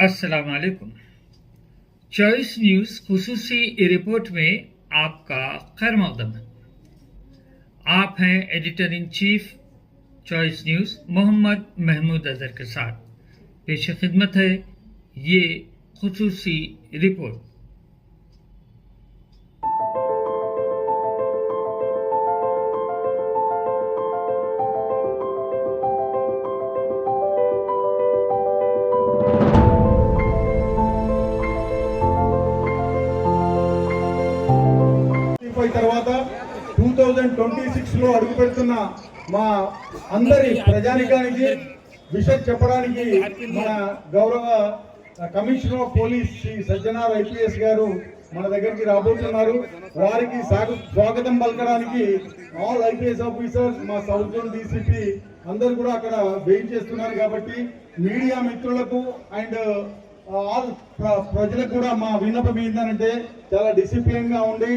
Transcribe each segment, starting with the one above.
अस्सलाम वालेकुम। Choice news खुसूसी report में आपका खैर मकदम है। आप हैं editor in chief Choice news Mohammad Mahmood Azhar के साथ। पेश खिदमत है ये खुसूसी रिपोर्ट। తర్వాత 2026 లో అడుగు పెడుతున్న మా అందరి ప్రజానికానికి విషయం చెప్పడానికి మన గౌరవ commissioner of police Shri Sajjanar IPS గారు మన దగ్గరికి రాబోతున్నారు. వారికి స్వాగతం పలకడానికి ఆల్ ఐపీఎస్ ఆఫీసర్స్ మా సౌత్ జోన్ డీసీపీ అందరూ కూడా అక్కడ వెయిట్ చేస్తున్నారు. కాబట్టి మీడియా మిత్రులకు అండ్ ఆల్ ప్రజలకు కూడా మా విన్నపం ఏంటంటే చాలా డిసిప్లిన్ గా ఉండి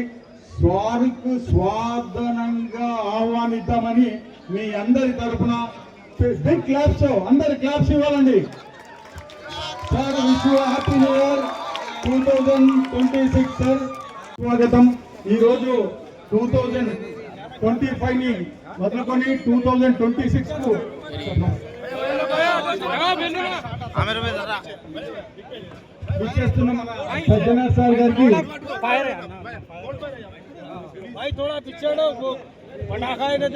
వారికి స్వాగతంగా ఆహ్వానిద్దామని మీ అందరి తరఫున బిగ్ క్లాప్స్, అందరి క్లాప్స్ ఇవ్వాలండి. Sir wish you happy new year 2026 sir. స్వాగతం. ఈరోజు 2025 ని మొదలుకొని 2026 కు విచ్చేస్తున్న మన సజ్జనా సార్ గారికి भाई थोड़ा पीछे हटो, वो पटाखा है ना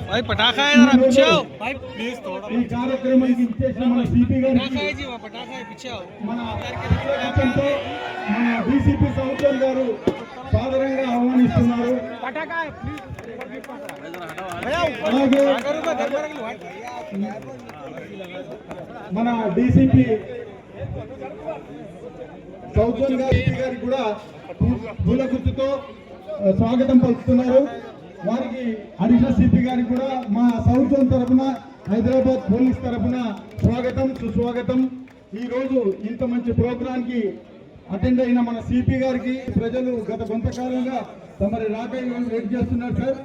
भाई, पटाखा है जरा पीछे आओ भाई प्लीज. थोड़ा ఈ కార్యక్రమానికి ఇచ్చేసిన మన సిపి గారికి పటాఖా है जी, वो पटाखा है पीछे आओ. మన డీసీపీ సౌతన్ గారు సాదరంగా ఆహ్వానిస్తున్నారు. పటాఖా है प्लीज. అలాగే మన డీసీపీ సౌత్ జోన్ గారికి కూడా పూల గుర్తుతో స్వాగతం పలుకుతున్నారు. వారికి అడిషనల్ సిపి గారికి కూడా మా సౌత్ జోన్ తరఫున, హైదరాబాద్ పోలీస్ తరఫున స్వాగతం, సుస్వాగతం. ఈ రోజు ఇంత మంచి ప్రోగ్రామ్ కి అటెండ్ అయిన మన సిపి గారికి ప్రజలు గత కొంతకాలంగా తమరి రాకై వెయిట్ చేస్తున్నారు సార్.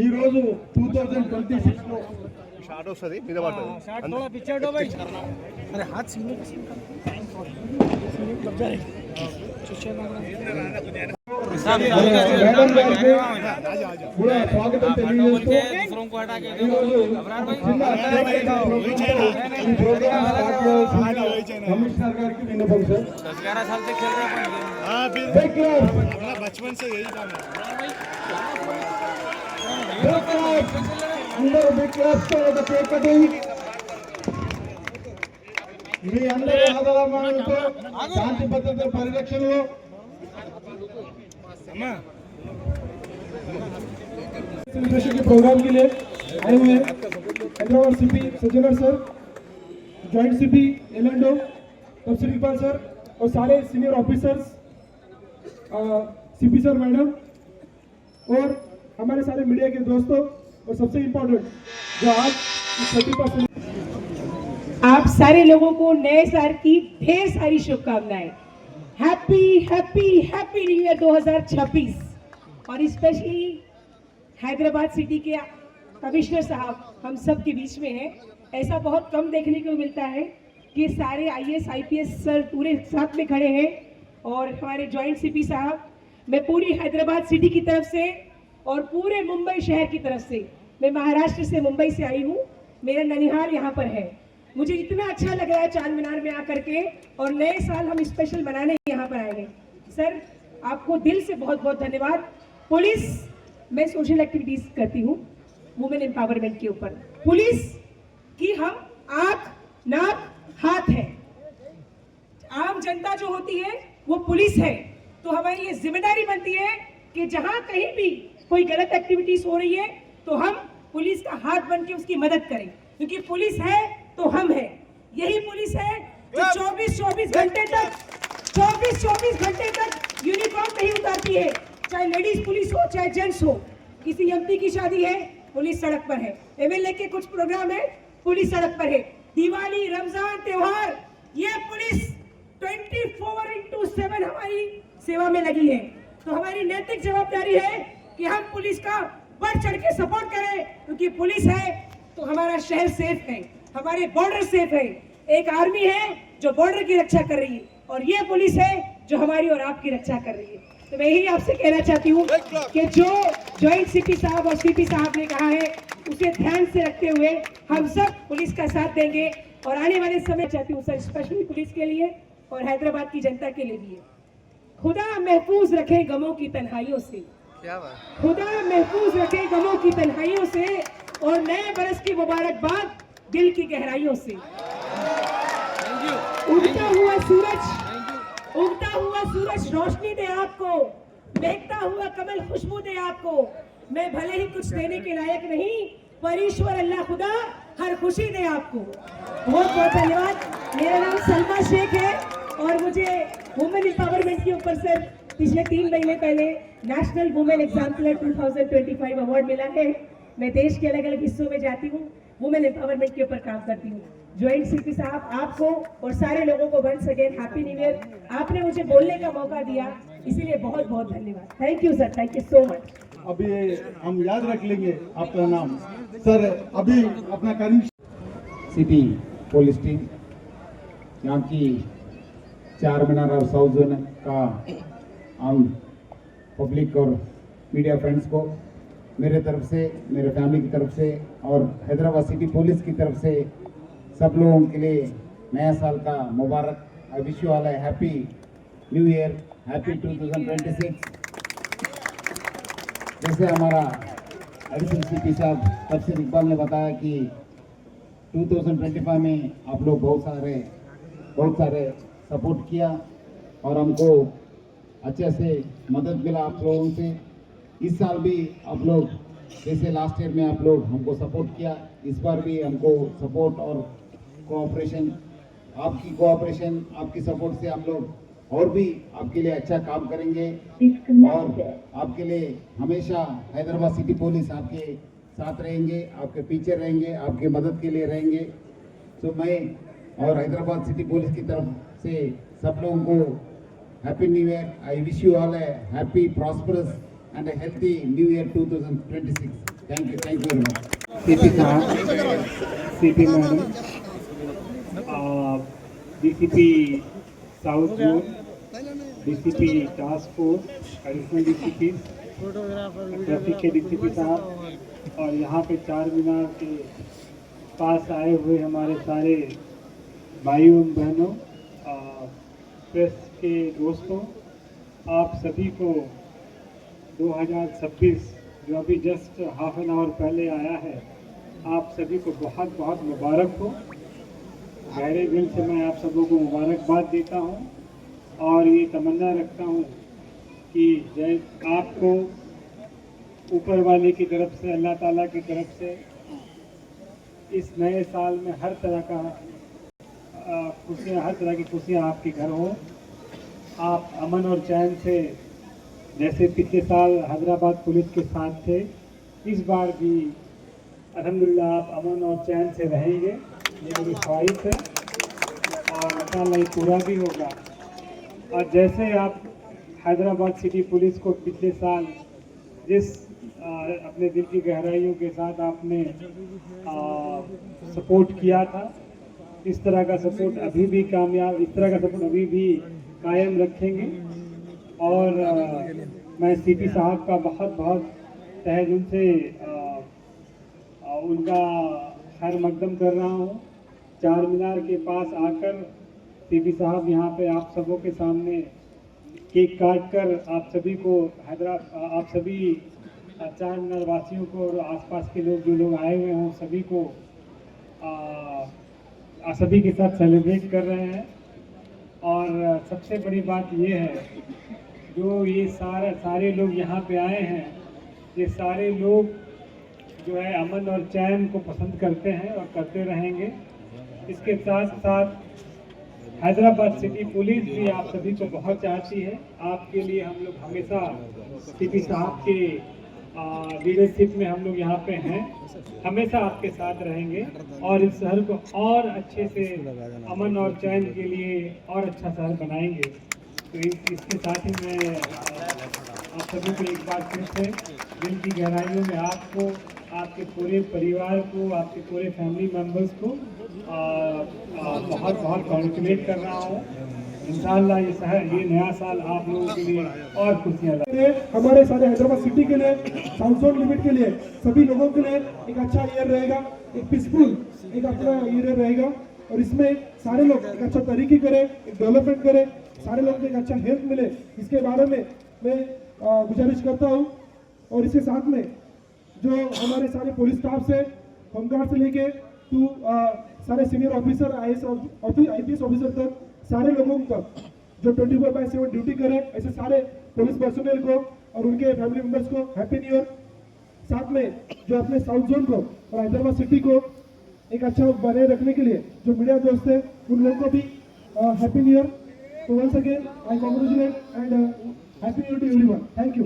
ఈ రోజు 2026 లో షాట్ వస్తుంది మీద పడుతుంది. షాట్ थोड़ा पीछे हटो भाई. अरे हाथ सीने पे लग जाएगा. మేడం గారికి కూడా స్వాగతం తెలియజేస్తూ కమిషనర్ గారికి విన్నపం సార్. 11 साल से खेल रहे हैं बचपन से यही काम है. అందరూ బిగ్ క్లాస్ తో ఒక కేక్ కటింగ్. మీ అందరి ఆదరాలతో శాంతి భద్రతల పరిరక్షణలో सेलिब्रेशन के प्रोग्राम के लिए आए हुए Hyderabad CP Sajjanar sir, joint CP एलएनडो तफसीलपाल सर और सारे senior officers, CP sir madam और हमारे सारे मीडिया के दोस्तों, और सबसे इम्पोर्टेंट जो आज 30% आप सारे लोगों को नए साल की ढेर सारी शुभकामनाएं. Happy happy happy new year 2026. और स्पेशली हैदराबाद सिटी के कमिश्नर साहब हम सब के बीच में हैं. ऐसा बहुत कम देखने को मिलता है कि सारे आईएएस आईपीएस सर पूरे साथ में खड़े हैं. और हमारे जॉइंट सीपी साहब, मैं पूरी हैदराबाद सिटी की तरफ से और पूरे मुंबई शहर की तरफ से, मैं महाराष्ट्र से मुंबई से आई हूँ, मेरा ननिहाल यहाँ पर है. मुझे इतना अच्छा लग रहा है चार मीनार में आकर के, और नए साल हम स्पेशल मनाने यहाँ पर आए हैं. सर आपको दिल से बहुत बहुत धन्यवाद. पुलिस, मैं सोशल एक्टिविटीज करती हूँ वुमेन एम्पावरमेंट के ऊपर. पुलिस की हम आंख नाक हाथ है. आम जनता जो होती है वो पुलिस है. तो हमारी ये जिम्मेदारी बनती है कि जहाँ कहीं भी कोई गलत एक्टिविटीज हो रही है तो हम पुलिस का हाथ बन के उसकी मदद करें, क्योंकि पुलिस है तो हम हैं. यही पुलिस है जो 24-24 घंटे तक यूनिफॉर्म नहीं उतारती है. चाहे लेडीज पुलिस हो चाहे जेंट्स हो. किसी एमपी की शादी है, पुलिस सड़क पर है. एमएलए के कुछ प्रोग्राम है, पुलिस सड़क पर है. दिवाली, रमजान, त्योहार, ये पुलिस 24/7 हमारी सेवा में लगी है. तो हमारी नैतिक जवाबदारी है कि हम पुलिस का बढ़ चढ़ के सपोर्ट करें, क्योंकि पुलिस है तो हमारा शहर सेफ है, हमारे बॉर्डर सेफ है. एक आर्मी है जो बॉर्डर की रक्षा कर रही है और ये पुलिस है जो हमारी और आपकी रक्षा कर रही है। तो मैं यही आपसे कहना चाहती हूँ कि जो जॉइंट सीपी साहब और सीपी साहब ने कहा है उसे ध्यान से रखते हुए हम सब पुलिस का साथ देंगे और आने वाले समय चाहती हूँ सर स्पेशली पुलिस के लिए और हैदराबाद की जनता के लिए भी है। खुदा महफूज रखे गमों की तन्हाइयों से, खुदा महफूज रखे गमों की तन्हाइयों से और नए बरस की मुबारकबाद दिल की गहराइयों से। उगता हुआ सूरज रोशनी दे आपको, महकता हुआ कमल खुशबू दे आपको। मैं भले ही कुछ देने के लायक नहीं, पर ईश्वर अल्लाह खुदा हर खुशी दे आपको। बहुत बहुत धन्यवाद। मेरा नाम सलमा शेख है और मुझे वुमेन एम्पावरमेंट के ऊपर सर पिछले 3 महीने पहले नेशनल वुमेन एग्जाम्पलर 2025 अवार्ड मिला है। मैं देश के अलग अलग हिस्सों में जाती हूँ, वुमेन एम्पावरमेंट के ऊपर काम करती हूँ। ज्वाइंट सीपी साहब आपको और सारे लोगों को once again happy new year. आपने मुझे बोलने का मौका दिया, इसीलिए बहुत बहुत धन्यवाद। Thank you sir, thank you so much. अभी हम याद रख लेंगे आपका नाम सर। अभी अपना करीम सिटी पुलिस टीम यहाँ की चार मीनार और साउथ जोन का आम पब्लिक और मीडिया फ्रेंड्स को मेरे तरफ से, मेरे फैमिली की तरफ से और हैदराबाद सिटी पुलिस की तरफ से सब लोगों के लिए नया साल का मुबारक। I wish you all a happy new year, happy 2026। जैसे हमारा एडिशनल सीपी साहब तफसीर इकबाल ने बताया कि 2025 में आप लोग बहुत सारे सपोर्ट किया और हमको अच्छे से मदद मिला आप लोगों से। इस साल भी आप लोग जैसे लास्ट ईयर में आप लोग हमको सपोर्ट किया, इस बार भी हमको सपोर्ट और कोऑपरेशन, आपकी सपोर्ट से हम लोग और भी आपके लिए अच्छा काम करेंगे और आपके लिए हमेशा हैदराबाद सिटी पुलिस आपके साथ रहेंगे, आपके पीछे रहेंगे, आपके मदद के लिए रहेंगे। तो मैं और हैदराबाद सिटी पुलिस की तरफ से सब लोगों को happy new year. I wish you all a happy, prosperous and a healthy new year 2026। Thank you very much. CP साहब, CP madam, DCP south zone, DCP task force, additional DCP, traffic के DCP साहब और यहाँ पे चार मीनार के पास आए हुए हमारे सारे भाइयों बहनों, प्रेस के दोस्तों, आप सभी को 2026 जो अभी जस्ट हाफ एन आवर पहले आया है, आप सभी को बहुत बहुत मुबारक हो। गहरे दिल से मैं आप सबों को मुबारकबाद देता हूँ और ये तमन्ना रखता हूँ कि जय आपको ऊपर वाले की तरफ से, अल्लाह ताला की तरफ से इस नए साल में हर तरह की खुशियाँ आपके घर हो। आप अमन और चैन से, जैसे पिछले साल हैदराबाद पुलिस के साथ थे, इस बार भी अल्हम्दुलिल्लाह आप अमन और चैन से रहेंगे, ये मेरी ख्वाहिश है और इंशाअल्लाह ये पूरा भी होगा। और जैसे आप हैदराबाद सिटी पुलिस को पिछले साल जिस अपने दिल की गहराइयों के साथ आपने सपोर्ट किया था, इस तरह का सपोर्ट अभी भी कायम रखेंगे। और मैं सीपी साहब का बहुत बहुत तहे दिल से उनका खैर मकदम कर रहा हूँ। चार मीनार के पास आकर सीपी साहब यहाँ पे आप सबों के सामने केक काट कर आप सभी को आप सभी चार मीनार वासियों को और आसपास के लोग जो लोग आए हुए हों सभी को सभी के साथ सेलिब्रेट कर रहे हैं। और सबसे बड़ी बात ये है, जो ये सारे लोग यहाँ पे आए हैं, ये सारे लोग जो है अमन और चैन को पसंद करते हैं और करते रहेंगे। इसके साथ साथ हैदराबाद सिटी पुलिस भी आप सभी को बहुत चाहती है। आपके लिए हम लोग हमेशा सीपी साहब के लीडरशिप में हम लोग यहाँ पे हैं, हमेशा आपके साथ रहेंगे और इस शहर को और अच्छे से अमन और चैन के लिए और अच्छा शहर बनाएंगे। तो इसके साथ ही मैं आप सभी को एक बार फिर से दिल की गहराइयों में आपको, आपके पूरे परिवार को, आपके पूरे फैमिली मेम्बर्स को बहुत बहुत कॉन्ग्रेचुलेट कर रहा हूँ। इंशाअल्लाह ये नया साल आप लोगों के लिए और खुशियाँ लाए। हमारे सारे हैदराबाद सिटी के लिए, साउथ जोन लिमिट के लिए, सभी लोगों के लिए एक अच्छा ईयर रहेगा, एक पीसफुल एक अपना ईयर रहेगा। और इसमें सारे लोग एक अच्छा तरीके करें, एक डेवलपमेंट करें, सारे लोगों को एक अच्छा हेल्थ मिले, इसके बारे में मैं गुजारिश करता हूँ। और इसके साथ में जो हमारे सारे पुलिस स्टाफ से, होमगार्ड से लेके टू सारे सीनियर ऑफिसर, IPS ऑफिसर तक, सारे लोगों तक जो 24/7 ड्यूटी करें, ऐसे सारे पुलिस पर्सनल को और उनके फैमिली मेंबर्स को हैप्पी न्यू ईयर। साथ में जो अपने साउथ जोन को और हैदराबाद सिटी को एक अच्छा बनाए रखने के लिए जो मीडिया दोस्त है, उन लोगों को भी हैप्पी न्यू ईयर। तो once again I congratulate and happy new year to everyone. Thank you.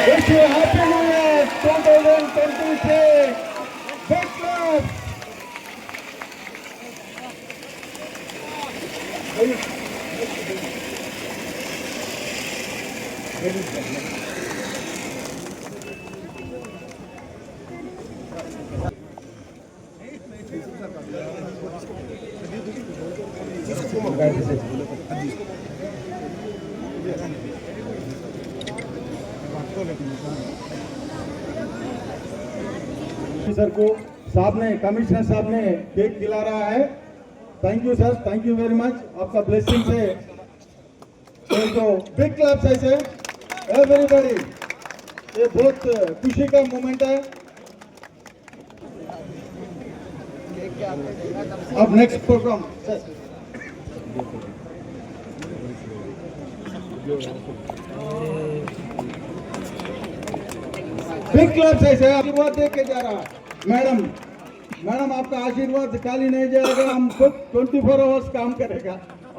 Wish you happy new year 2023. Big love. Sir को साहब ने, कमिश्नर साहब ने केक खिला रहा है। Thank you sir, thank you very much, आपका ब्लेसिंग से। तो बिग क्लैप्स ऐसे एवरीबॉडी, ये बहुत खुशी का मोमेंट है। अब next programme sir, big clubs ऐसे आशीर्वाद दे के जा रहा। मैडम आपका आशीर्वाद खाली नहीं जाएगा, हम खुद 24 आवर्स काम करेगा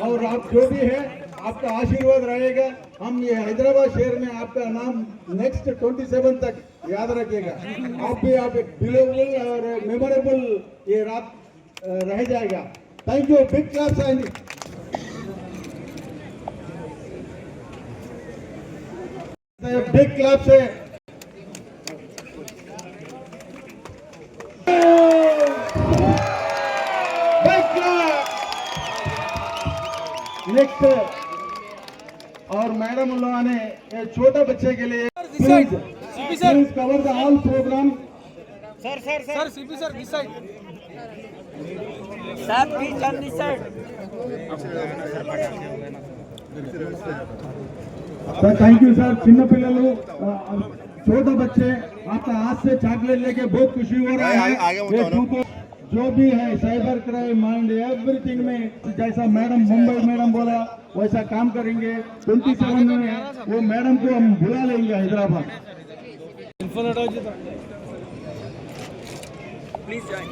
और आप जो भी है आपका आशीर्वाद रहेगा। हम ये हैदराबाद शहर में आपका नाम नेक्स्ट 27 तक याद रखिएगा। आप एक बिलीवेबल और मेमोरेबल ये रात रह जाएगा। Thank you. बिग क्लब्स आएंगे। बिग क्लब्स है। नेक्स्ट और मैडम लोगों ने छोटे बच्चे के लिए please cover the all programme. Sir CP sir this side sir please turn this side. Sir thank you sir. चिन्न पिल्लू छोटे बच्चे आपका हाथ से चॉकलेट लेके बहुत खुशी हो रहा है। जो भी है साइबर क्राइम माइंड एवरीथिंग में जैसा मुंबई मैडम बोला वैसा काम करेंगे। 27 में वो मैडम को हम बुला लेंगे हैदराबाद। Please join.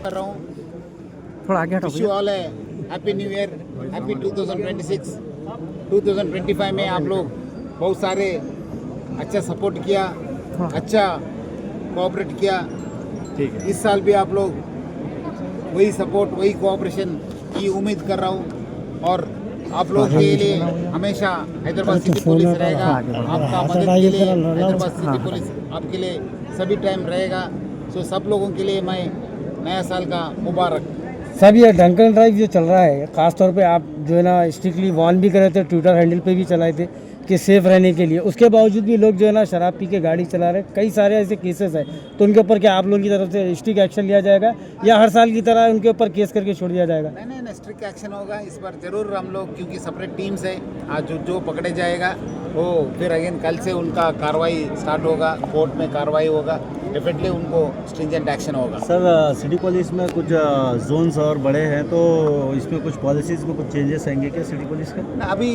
कर रहा हूँ थोड़ा आगे हटो। Wish you all happy new year, happy 2026। 2025 में आप लोग बहुत सारे अच्छा सपोर्ट किया, अच्छा कोऑपरेट किया। ठीक है, इस साल भी आप लोग वही सपोर्ट, वही कोऑपरेशन की उम्मीद कर रहा हूँ। और आप लोग के लिए हमेशा हैदराबाद सिटी पुलिस रहेगा, आपका मदद के लिए हैदराबाद सिटी पुलिस आपके लिए सभी टाइम रहेगा। सो सब लोगों के लिए मैं नया साल का मुबारक। सर ये ड्रंक एंड ड्राइव जो चल रहा है, खासतौर पे आप जो है ना स्ट्रिक्टली वार्न भी कर रहे थे, ट्विटर हैंडल पे भी चलाए थे कि सेफ रहने के लिए, उसके बावजूद भी लोग जो है ना शराब पी के गाड़ी चला रहे हैं। कई सारे ऐसे केसेस हैं, तो उनके ऊपर क्या आप लोगों की तरफ से स्ट्रिक्ट एक्शन लिया जाएगा या हर साल की तरह उनके ऊपर केस करके छोड़ दिया जाएगा? नहीं, स्ट्रिक्ट एक्शन होगा इस बार जरूर। हम लोग क्योंकि सेपरेट टीम्स है, आज जो पकड़े जाएगा वो फिर अगेन कल से उनका कार्रवाई स्टार्ट होगा, कोर्ट में कार्रवाई होगा। डेफिनेटली उनको स्ट्रिंजेंट एक्शन होगा। सर सिटी पुलिस में कुछ जोन्स और बड़े हैं, तो इसमें कुछ पॉलिसीज में कुछ चेंजेस आएंगे क्या सिटी पुलिस का? अभी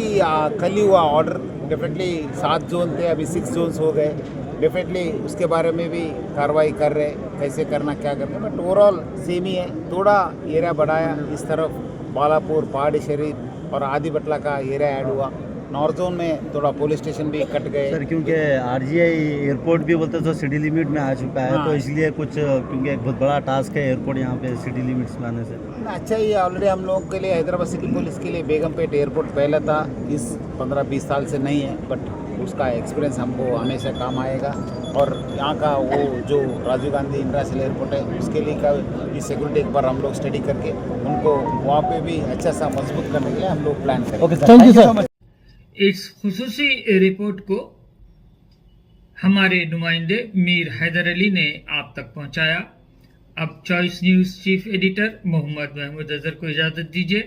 कल ही हुआ ऑर्डर, डेफिनेटली 7 जोन थे, अभी 6 जोन्स हो गए। डेफिनेटली उसके बारे में भी कार्रवाई कर रहे हैं, कैसे करना क्या करना, बट ओवरऑल सेम ही है। थोड़ा एरिया बढ़ाया, इस तरफ बालापुर, पहाड़ी शरीफ और आदि बटला का एरिया ऐड हुआ। नॉर्थ जोन में थोड़ा पुलिस स्टेशन भी कट गए। सर क्योंकि आरजीआई एयरपोर्ट भी बोलते तो सिटी लिमिट में आ चुका है, हाँ। तो इसलिए कुछ क्योंकि एक बहुत बड़ा टास्क है एयरपोर्ट यहाँ पे सिटी लिमिट्स में आने से। अच्छा ही ऑलरेडी हम लोगों के लिए हैदराबाद सिटी पुलिस के लिए बेगमपेट एयरपोर्ट पहले था, इस 15-20 साल से नहीं है, बट उसका एक्सपीरियंस हमको हमेशा काम आएगा। और यहाँ का वो जो राजीव गांधी इंटरनेशनल एयरपोर्ट है उसके लिए का ये सिक्योरिटी एक बार हम लोग स्टडी करके उनको वहाँ पे भी अच्छा सा मजबूत करने के लिए हम लोग प्लान करेंगे। Thank you sir. इस खुसूसी रिपोर्ट को हमारे नुमाइंदे मीर हैदर अली ने आप तक पहुंचाया। अब choice news chief editor Mohammad Mahmood Azhar को इजाज़त दीजिए।